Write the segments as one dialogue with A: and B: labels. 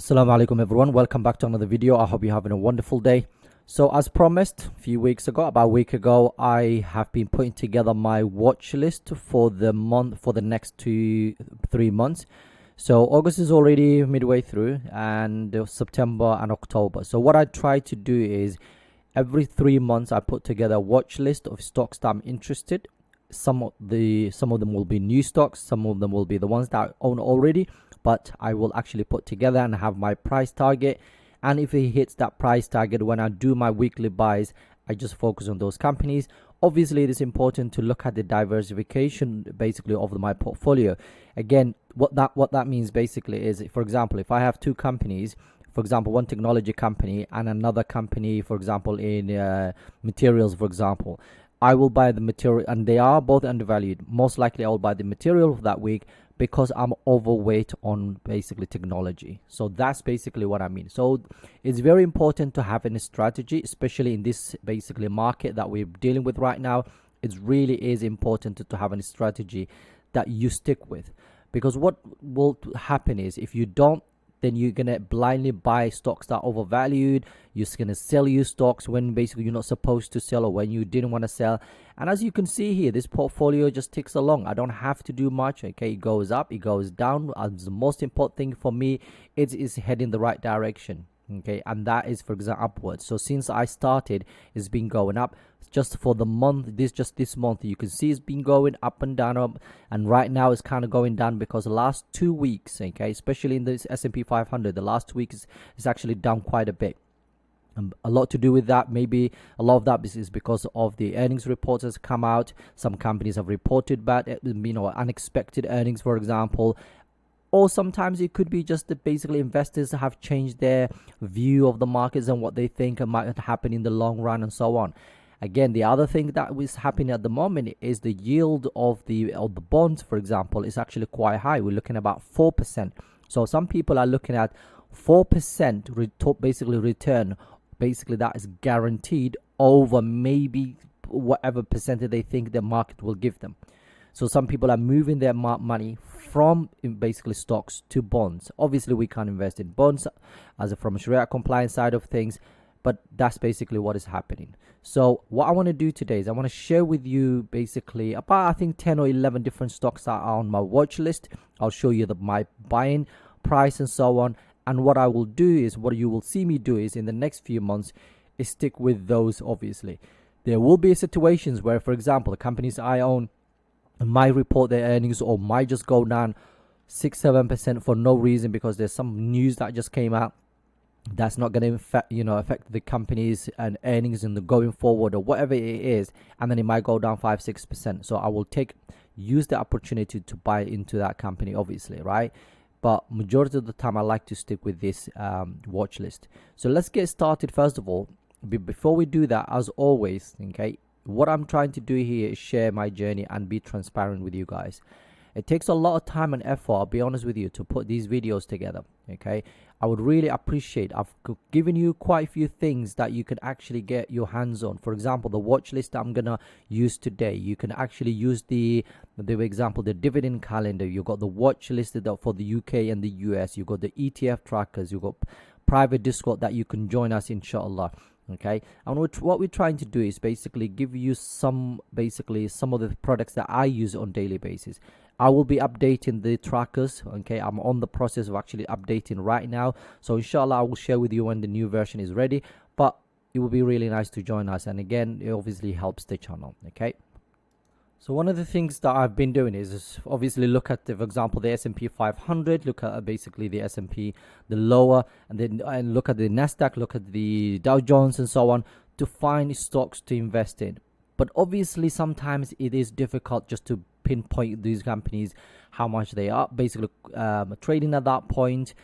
A: Assalamu Alaikum everyone, welcome back to another video. I hope you're having a wonderful day. So as promised a few weeks ago, about a week ago, I have been putting together my watch list for the next 2-3 months. So August is already midway through, and September and October. So what I try to do is every 3 months I put together a watch list of stocks that I'm interested. Some of them will be new stocks, some of them will be the ones that I own already, but I will actually put together and have my price target. And if it hits that price target, when I do my weekly buys, I just focus on those companies. Obviously, it is important to look at the diversification basically of my portfolio. Again, what that means basically is, for example, if I have two companies, for example, one technology company and another company, for example, in materials, for example, I will buy the material, and they are both undervalued. Most likely I will buy the material for that week because I'm overweight on basically technology. So that's basically what I mean. So it's very important to have a strategy, especially in this basically market that we're dealing with right now. It really is important to have a strategy that you stick with, because what will happen is, if you don't, then you're gonna blindly buy stocks that are overvalued. You're gonna sell your stocks when basically you're not supposed to sell, or when you didn't want to sell. And as you can see here, this portfolio just ticks along. I don't have to do much. Okay, it goes up, it goes down. The most important thing for me is heading the right direction. Okay, and that is, for example, upwards. So since I started, it's been going up. Just for the month, this month, you can see it's been going up and down, and right now it's kind of going down because the last 2 weeks, okay, especially in this S&P 500, the last week is actually down quite a bit. A lot to do with that. Maybe a lot of that is because of the earnings reports has come out. Some companies have reported bad, unexpected earnings, for example. Or sometimes it could be just that basically investors have changed their view of the markets and what they think might happen in the long run, and so on. Again, the other thing that is happening at the moment is the yield of the bonds, for example, is actually quite high. We're looking at about 4%. So some people are looking at 4% basically return. Basically, that is guaranteed over maybe whatever percentage they think the market will give them. So some people are moving their money from basically stocks to bonds. Obviously, we can't invest in bonds from a Sharia compliance side of things, but that's basically what is happening. So what I want to do today is I want to share with you basically about, I think, 10 or 11 different stocks that are on my watch list. I'll show you my buying price and so on. And what I will do is, what you will see me do is, in the next few months, is stick with those. Obviously, there will be situations where, for example, the companies I own might report their earnings or might just go down 6-7% for no reason, because there's some news that just came out that's not going to affect the companies and earnings in the going forward, or whatever it is, and then it might go down 5-6%. So I will use the opportunity to buy into that company, obviously, right? But majority of the time I like to stick with this watch list. So let's get started. First of all, before we do that, as always, okay, what I'm trying to do here is share my journey and be transparent with you guys. It takes a lot of time and effort, I'll be honest with you, to put these videos together. Okay, I would really appreciate, I've given you quite a few things that you can actually get your hands on. For example, the watch list I'm gonna use today, you can actually use the example, the dividend calendar. You got the watch listed for the UK and the US. You got the ETF trackers. You got private Discord that you can join us, InshaAllah. Okay, and what we're trying to do is basically give you some of the products that I use on daily basis. I will be updating the trackers. Okay, I'm on the process of actually updating right now, so inshallah I will share with you when the new version is ready. But it will be really nice to join us, and again, it obviously helps the channel. Okay, so one of the things that I've been doing is obviously look at, for example, the S&P 500, look at basically the S&P, the lower, and then look at the Nasdaq, look at the Dow Jones and so on, to find stocks to invest in. But obviously sometimes it is difficult just to pinpoint these companies, how much they are basically trading at that point,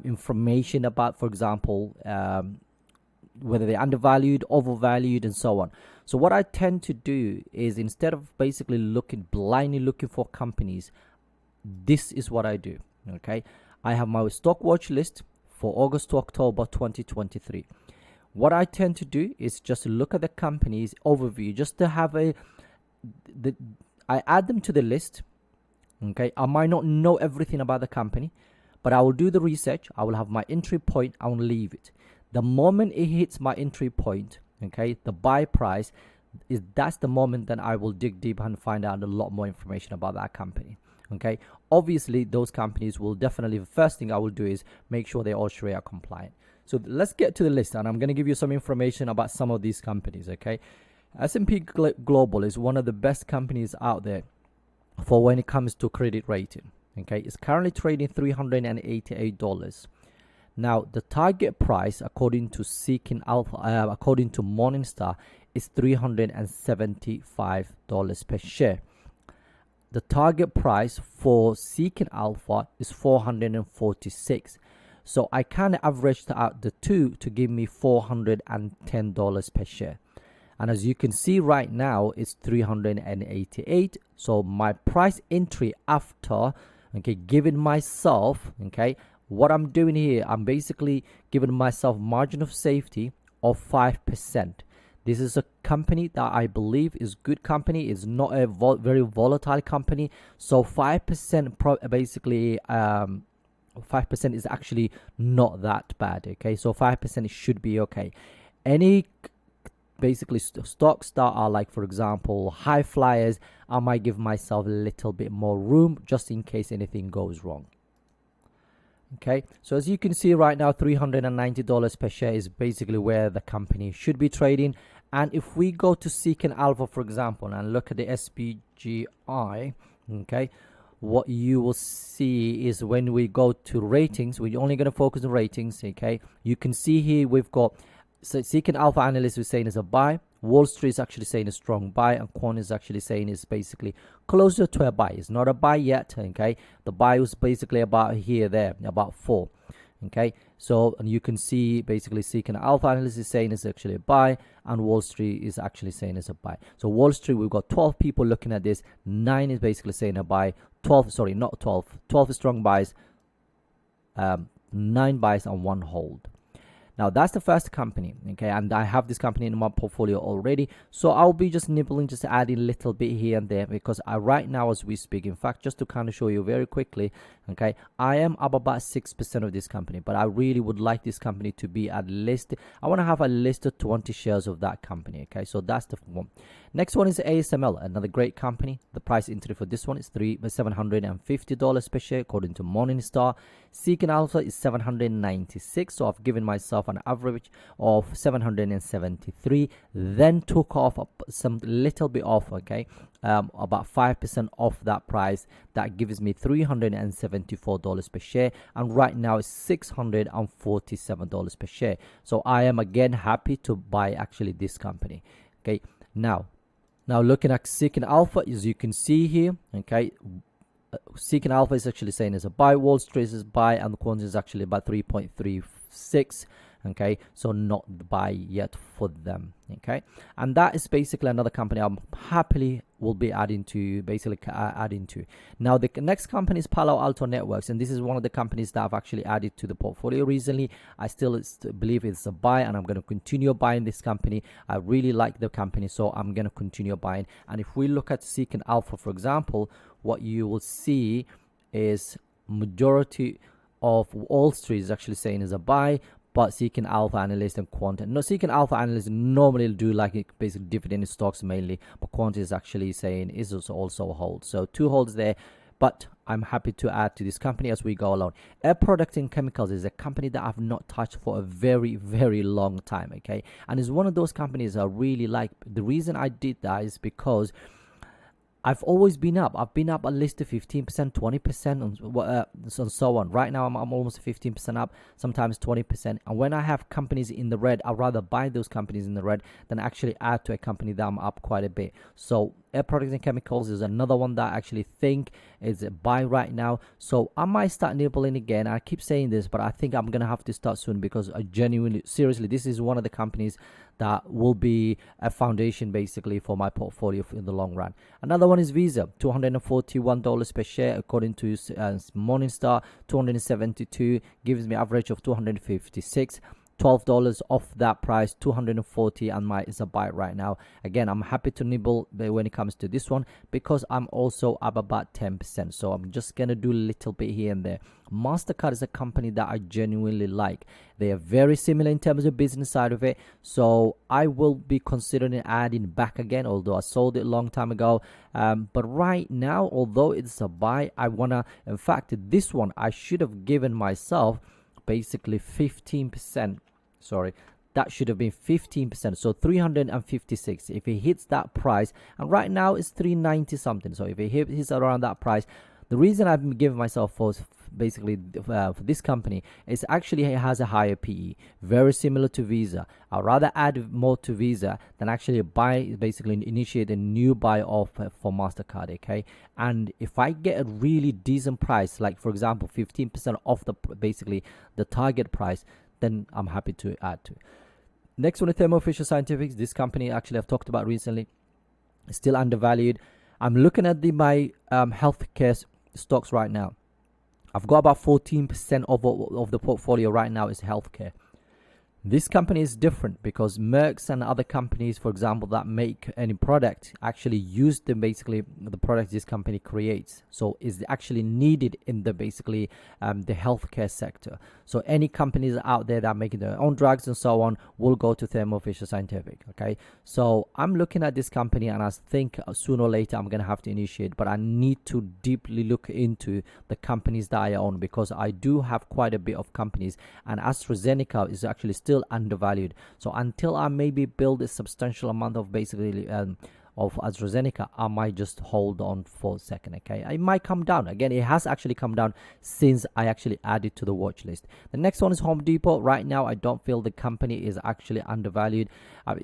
A: information about, for example, whether they're undervalued, overvalued, and so on. So what I tend to do is, instead of basically blindly looking for companies, this is what I do. Okay, I have my stock watch list for August to October 2023. What I tend to do is just look at the company's overview, just to have I add them to the list. Okay, I might not know everything about the company, But I will do the research. I will have my entry point. I will leave it. The moment it hits my entry point, okay, the buy price, that's the moment that I will dig deep and find out a lot more information about that company. Okay, obviously those companies will definitely, the first thing I will do is make sure they're all Sharia compliant. So let's get to the list, and I'm going to give you some information about some of these companies. Okay, S&P Global is one of the best companies out there for when it comes to credit rating. Okay, it's currently trading $388. Now the target price, according to Seeking Alpha, according to Morningstar, is $375 per share. The target price for Seeking Alpha is $446. So I kind of averaged out the two to give me $410 per share. And as you can see right now, it's 388. So my price entry after, okay, giving myself, okay, what I'm doing here, I'm basically giving myself margin of safety of 5%. This is a company that I believe is good company. It's not a very volatile company. So 5% basically, 5% is actually not that bad. Okay, so 5% should be okay. Any basically stocks that are like, for example, high flyers, I might give myself a little bit more room just in case anything goes wrong. Okay, so as you can see right now, $390 per share is basically where the company should be trading. And if we go to Seeking Alpha, for example, and look at the SPGI, okay, what you will see is when we go to ratings, we're only going to focus on ratings. Okay, you can see here we've got, so Seeking Alpha analyst is saying it's a buy. Wall Street is actually saying a strong buy, and Quant is actually saying it's basically closer to a buy. It's not a buy yet. Okay, the buy was basically about here, there, about 4. Okay, so and you can see basically Seeking Alpha analyst is saying it's actually a buy, and Wall Street is actually saying it's a buy. So Wall Street, we've got 12 people looking at this. 9 is basically saying a buy. 12, sorry, not 12. 12 is strong buys. 9 buys and 1 hold. Now that's the first company, okay, and I have this company in my portfolio already, so I'll be just nibbling, just adding a little bit here and there, because right now as we speak, in fact, just to kind of show you very quickly, okay, I am up about 6% of this company, but I really would like this company to be at least, I want to have at least 20 shares of that company. Okay, so that's the one. Next one is ASML, another great company. The price entry for this one is $750 per share according to Morningstar. Seeking Alpha is $796, so I've given myself an average of $773, then took off some little bit off, okay, about 5% off that price. That gives me $374 per share, and right now it's $647 per share. So I am again happy to buy actually this company. Okay, now looking at Seeking Alpha, as you can see here, okay, Seeking Alpha is actually saying it's a buy, Wall Street is buy, and the quantity is actually about 3.36. Okay, so not the buy yet for them. Okay, and that is basically another company I'm happily will be adding to, Now the next company is Palo Alto Networks, and this is one of the companies that I've actually added to the portfolio recently. I still believe it's a buy, and I'm going to continue buying this company. I really like the company, so I'm going to continue buying. And if we look at Seeking Alpha, for example, what you will see is majority of Wall Street is actually saying is a buy, but Seeking Alpha analyst and Quant. No, Seeking Alpha analysts normally do like basically dividend stocks mainly, but Quant is actually saying is also a hold. So 2 holds there, but I'm happy to add to this company as we go along. Air Products and Chemicals is a company that I've not touched for a very, very long time, okay? And it's one of those companies I really like. The reason I did that is because I've always been up. I've been up at least to 15%, 20%, and so on. Right now, I'm almost 15% up, sometimes 20%. And when I have companies in the red, I'd rather buy those companies in the red than actually add to a company that I'm up quite a bit. So Air Products and Chemicals is another one that I actually think is a buy right now. So I might start nibbling again. I keep saying this, but I think I'm going to have to start soon, because I genuinely, seriously, this is one of the companies that will be a foundation basically for my portfolio in the long run. Another one is Visa, $241 per share according to Morningstar. 272 gives me average of 256. $12 off that price, 240, and is a buy right now. Again, I'm happy to nibble when it comes to this one because I'm also up about 10%. So I'm just gonna do a little bit here and there. Mastercard is a company that I genuinely like. They are very similar in terms of business side of it, so I will be considering adding back again, although I sold it a long time ago. But right now, although it's a buy, I wanna, in fact, this one I should have given myself basically 15%. Sorry, that should have been 15%, so 356 if it hits that price, and right now it's 390 something. So if it hits around that price, the reason I've given myself for basically for this company is actually it has a higher PE, very similar to Visa. I'd rather add more to Visa than actually basically initiate a new buy off for Mastercard. Okay, and if I get a really decent price, like for example 15% off basically the target price, then I'm happy to add to. Next one is Thermo Fisher Scientific. This company actually I've talked about recently, it's still undervalued. I'm looking at my healthcare stocks right now. I've got about 14% of the portfolio right now is healthcare. This company is different because Merck's and other companies, for example, that make any product actually use basically the product this company creates. So is actually needed in the basically the healthcare sector. So any companies out there that are making their own drugs and so on will go to Thermo Fisher Scientific. Okay, so I'm looking at this company and I think sooner or later I'm gonna have to initiate, but I need to deeply look into the companies that I own because I do have quite a bit of companies, and AstraZeneca is actually still undervalued. So until I maybe build a substantial amount of basically of AstraZeneca, I might just hold on for a second. Okay, it might come down again. It has actually come down since I actually added to the watch list. The next one is Home Depot. Right now I don't feel the company is actually undervalued. I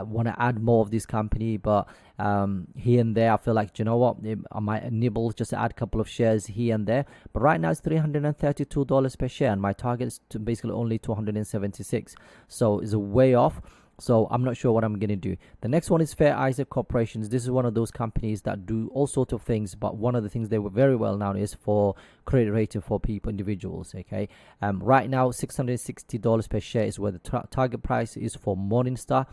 A: want to add more of this company, but here and there I feel like, you know what, I might nibble, just add a couple of shares here and there. But right now it's $332 per share, and my target is basically only 276, so it's a way off. So I'm not sure what I'm going to do. The next one is Fair Isaac Corporations. This is one of those companies that do all sorts of things, but one of the things they were very well known is for credit rating for individuals. Okay, right now $660 per share is where the target price is for Morningstar.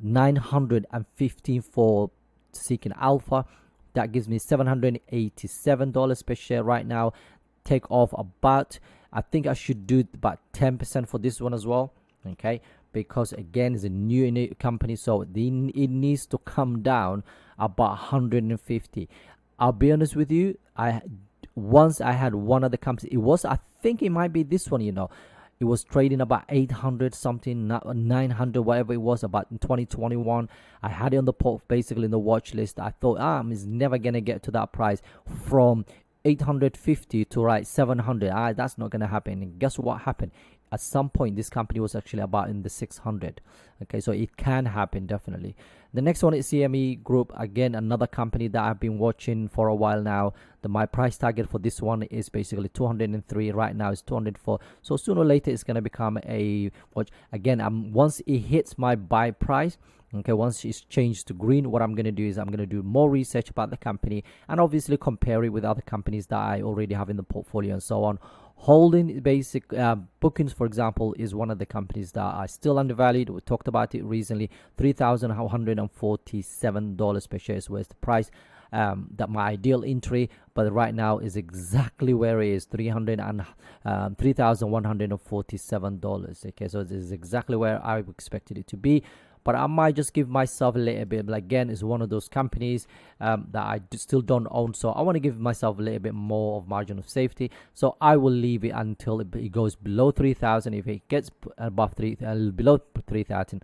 A: 915 for Seeking Alpha. That gives me $787 per share right now. Take off about, I think I should do about 10% for this one as well. Okay, because again it's a new company, so it needs to come down about 150. I'll be honest with you, once I had one of the companies, I think it might be this one, you know, it was trading about 800 something, 900, whatever it was, about in 2021. I had it on the basically in the watch list. I thought it's never gonna get to that price. From 850 to 700, that's not gonna happen. And guess what happened? At some point this company was actually about in the 600. Okay, so it can happen definitely. The next one is CME Group. Again, another company that I've been watching for a while now. My price target for this one is basically 203. Right now it's 204, so sooner or later it's going to become a watch. Again, once it hits my buy price, okay, once it's changed to green, what I'm going to do is I'm going to do more research about the company and obviously compare it with other companies that I already have in the portfolio and so on. Holding basic bookings, for example, is one of the companies that are still undervalued. We talked about it recently. $3,147 per share is where's the price. That my ideal entry, but right now is exactly where it is, $3,147. Okay, so this is exactly where I expected it to be. But I might just give myself a little bit. But again, it's one of those companies that I still don't own, so I want to give myself a little bit more of margin of safety. So I will leave it until it goes below 3,000. If it gets above below 3,000,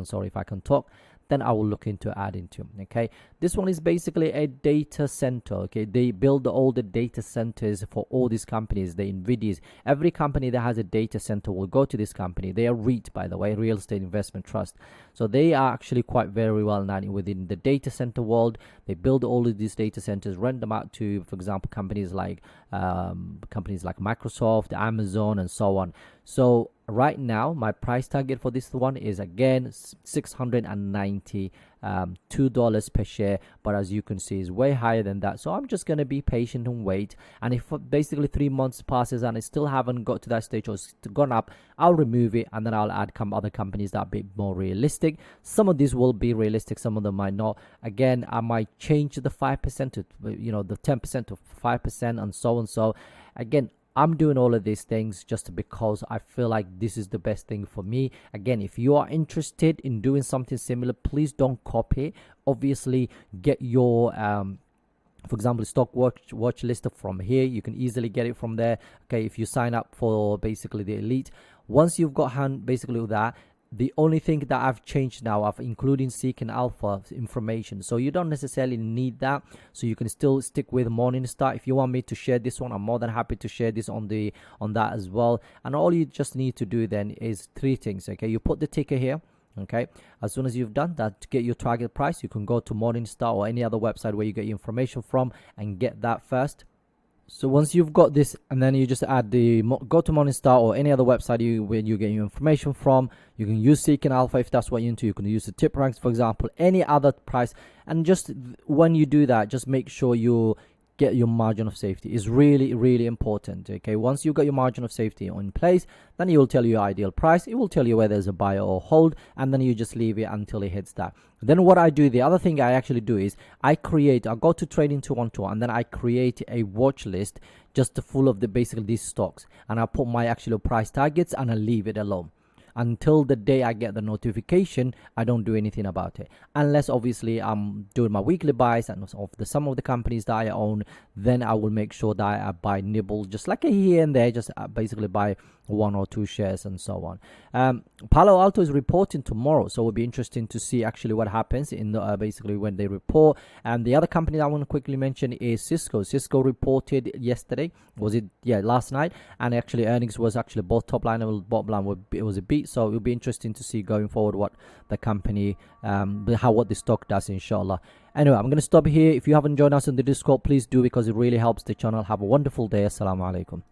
A: sorry, if I can talk, then I will look into adding to. Okay, this one is basically a data center. Okay, they build all the data centers for all these companies, the Nvidias. Every company that has a data center will go to this company. They are REIT, by the way, Real Estate Investment Trust. So they are actually quite very well known within the data center world. They build all of these data centers, rent them out to, for example, companies like Microsoft, Amazon, and so on. So right now my price target for this one is again $692 per share, but as you can see is way higher than that. So I'm just going to be patient and wait, and if basically 3 months passes and it still haven't got to that stage or it's gone up, I'll remove it and then I'll add other companies that are a bit more realistic. Some of these will be realistic, some of them might not. Again, I might change the 5% to the 10% to 5% and so on. So again, I'm doing all of these things just because I feel like this is the best thing for me. Again, if you are interested in doing something similar, please don't copy. Obviously, get your for example, stock watch list from here. You can easily get it from there. Okay, if you sign up for basically the elite, once you've got basically that, the only thing that I've changed now, I've including seeking alpha information, so you don't necessarily need that. So you can still stick with Morningstar. If you want me to share this one, I'm more than happy to share this on that as well. And all you just need to do then is 3 things. Okay, you put the ticker here. Okay, as soon as you've done that, to get your target price, you can go to Morningstar or any other website where you get your information from and get that first. So once you've got this, and then you just add go to Morningstar or any other website where you get your information from. You can use Seeking Alpha if that's what you're into. You can use the tip ranks, for example, any other price. And just when you do that, just make sure you get your margin of safety. Is really, really important. Okay, once you got your margin of safety in place, then it will tell you your ideal price. It will tell you whether there's a buy or hold, and then you just leave it until it hits that. Then what I do, the other thing I actually do is I go to Trading 212 and then I create a watch list just full of basically these stocks, and I put my actual price targets and I leave it alone until the day I get the notification. I don't do anything about it, unless obviously I'm doing my weekly buys and of some of the companies that I own. Then I will make sure that I buy nibble, just like a here and there, just basically buy 1 or 2 shares and so on. Palo Alto is reporting tomorrow, so it'll be interesting to see actually what happens in the basically when they report. And the other company that I want to quickly mention is Cisco. Cisco reported yesterday, last night, and actually earnings was actually both top line and bottom line it was a beat. So it'll be interesting to see going forward what the company what the stock does, inshallah. Anyway, I'm going to stop here. If you haven't joined us in the Discord, please do, because it really helps the channel. Have a wonderful day. Assalamu Alaikum.